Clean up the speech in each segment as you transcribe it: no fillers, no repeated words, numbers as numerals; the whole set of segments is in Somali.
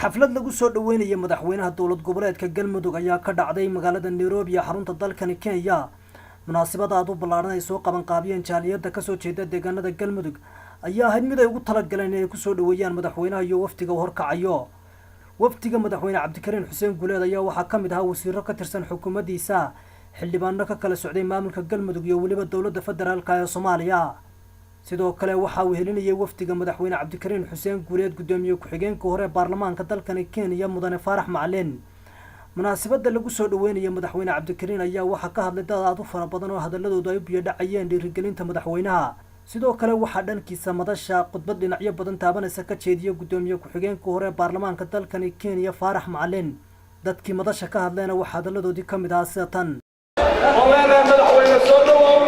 xaflad lagu soo dhaweynaya madaxweynaha dowlad goboleedka Galmudug ayaa ka dhacday magaalada Nairobi ee xarunta dalkani Kenya. munaasabada aad u ballaaran ay soo qaban qaabiyeen jaaliyada ka soo jeeda deegaanada Galmudug ayaa ahayd mid ay ugu talagaleen inay ku soo dhaweeyaan madaxweynaha iyo waftiga horkacayo. waftiga madaxweyne Cabdikariin Xuseen Guuleed ayaa waxaa ka mid ahaa wasiirro ka tirsan xukuumaddiisa, xildhibaano ka kala socday maamulka Galmudug iyo waliba dowladda federaalka ee Soomaaliya. sidoo kale waxa uu helinayay waftiga madaxweyne Cabdikariin Xuseen Guuleed gudoomiye ku-xigeenka hore baarlamaanka dalkani Kenya mudane Faarax Macalin. munaasabada lagu soo dhaweynaya madaxweyne Cabdikariin ayaa waxa ka hadlay dad aad u fara badan oo hadaladoodu ay biyo dhacayeen dhiirigelinta madaxweynaha. sidoo kale waxa dhankiisa madasha khudbad dhinacyo badan taabanaysa ka jeediyay gudoomiye ku-xigeenka hore baarlamaanka dalkani Kenya Faarax Macalin. dadkii madasha ka hadlayna waxa hadaladoodii ka mid ah sida tan: madaxweyne soo dhawow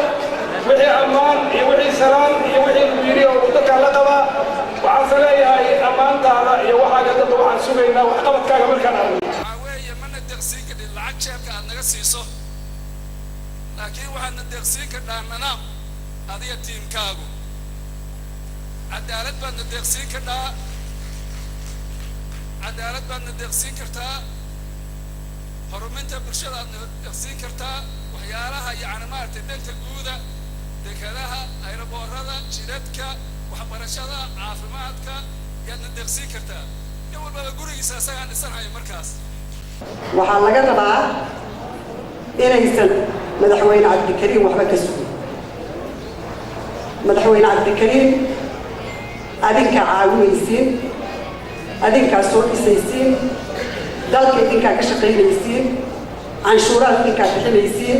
wixii ammaan iyo wixii salaan iyo wixii wiiri oo dadka la qaba waxaan saleeyahay ammaantaada iyo waxaaga dadka waxaan sugaynaa wax qabadkaaga markaan arko weeye mana deeqsiin ka dhig lacag jeebka aad naga siiso, laakiin waxaadna deeqsiin ka dhaananaa adiga tiimkaagu. cadaalad baadna deeqsiin kadhaa, cadaalad baadna deeqsiin kartaa, horumarinta bulshada aadna deeqsiin kartaa, waxyaalaha yacni maaragtay dhanka guuda dekedaha, ayraboorada, jidadka, waxbarashada, caafimaadka yaadna deeqsiin kartaa. nin walbaba gurigiisa asagaan dhisanhayo. markaas waxaa laga rabaa inaysan madaxweyne Cabdikariin waxba ka sugin. madaxweyne Cabdikariin adinkaa caawinaysiin, adinkaa soo dhisaysiin, dalka idinkaa ka shaqaynaysiin, canshuuraad idinkaa bixinaysiin,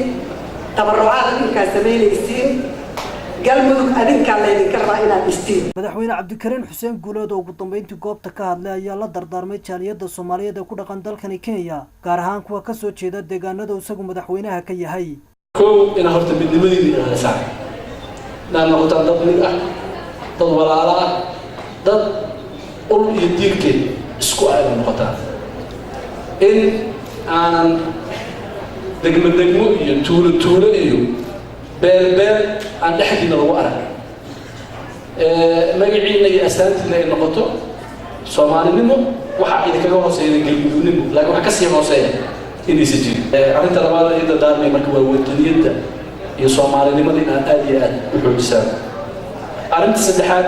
tabarucaad idinkaa samaynaysiin, Galmudug adinkaa laydinka rabaa inaad dhistiin. madaxweyne Cabdikariin Xuseen Guuleed oo ugu dambeyntii goobta ka hadlay ayaa la dardaarmay jaaliyada Soomaaliyeed ee ku dhaqan dalkani Kenya, gaar ahaan kuwa ka soo jeeda deegaanada isagu madaxweynaha ka yahay. kow ina horta midnimadiina la saaray naan noqotaan dad mid ah, dad walaalo ah, dad ul iyo diirkeed isku ay noqotaan. in aanan degmo iyo tuulo iyo beer aan dhexdiina lagu arag. magaciina iyo astaantiina ay noqoto Soomaalinimo, waxa idinkaga hooseeya Galmudugnimo, laakiin waxa ka sii hooseeya inaysan jirin. arrinta labaad ee dardaarmay marka waa wadaniyadda iyo Soomaalinimada inaad aad iyo aad u xoojisaan. arrinta saddexaad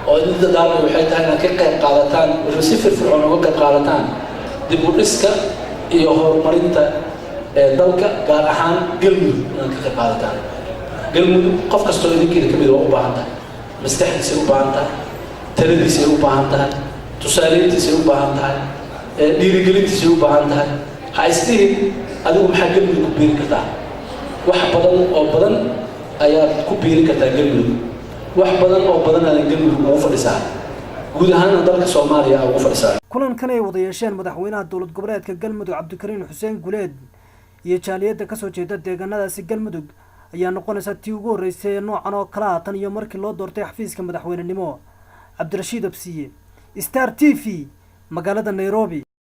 oo idin dardaarmay waxay tahay inaad ka qayb qaadataan, waliba si firfircoon uga qayb qaadataan dib u dhiska iyo horumarinta dalka, gaar ahaan Galmudug inaad ka qayb qaadataan. Galmudug qof kastoo idinkeeda ka mid waa u baahan tahay, maskaxdiisay u baahan tahay, taladiisay u baahan tahay, tusaaleyntiisay u baahan tahay, dhiirigelintiisay u baahan tahay. ha isdihin adigu maxaa Galmudug ku biiri kartaa. wax badan ayaad ku biiri kartaa Galmudug. wax badan aadan Galmudug ugu fadhisaa, guud ahaan dalka Soomaaliya ugu fadhisaa. kulankan ay wada yeesheen madaxweynaha dowlad goboleedka Galmudug Cabdikariin Xuseen Guuleed iyo jaaliyada ka soo jeeda deegaanadaasi Galmudug ayaa noqonaysa tii ugu horeysay noocan oo kala tan iyo markii loo doortay xafiiska madaxweynenimo. Cabdirashiid Absiye, Star TV, magaalada Nairobi.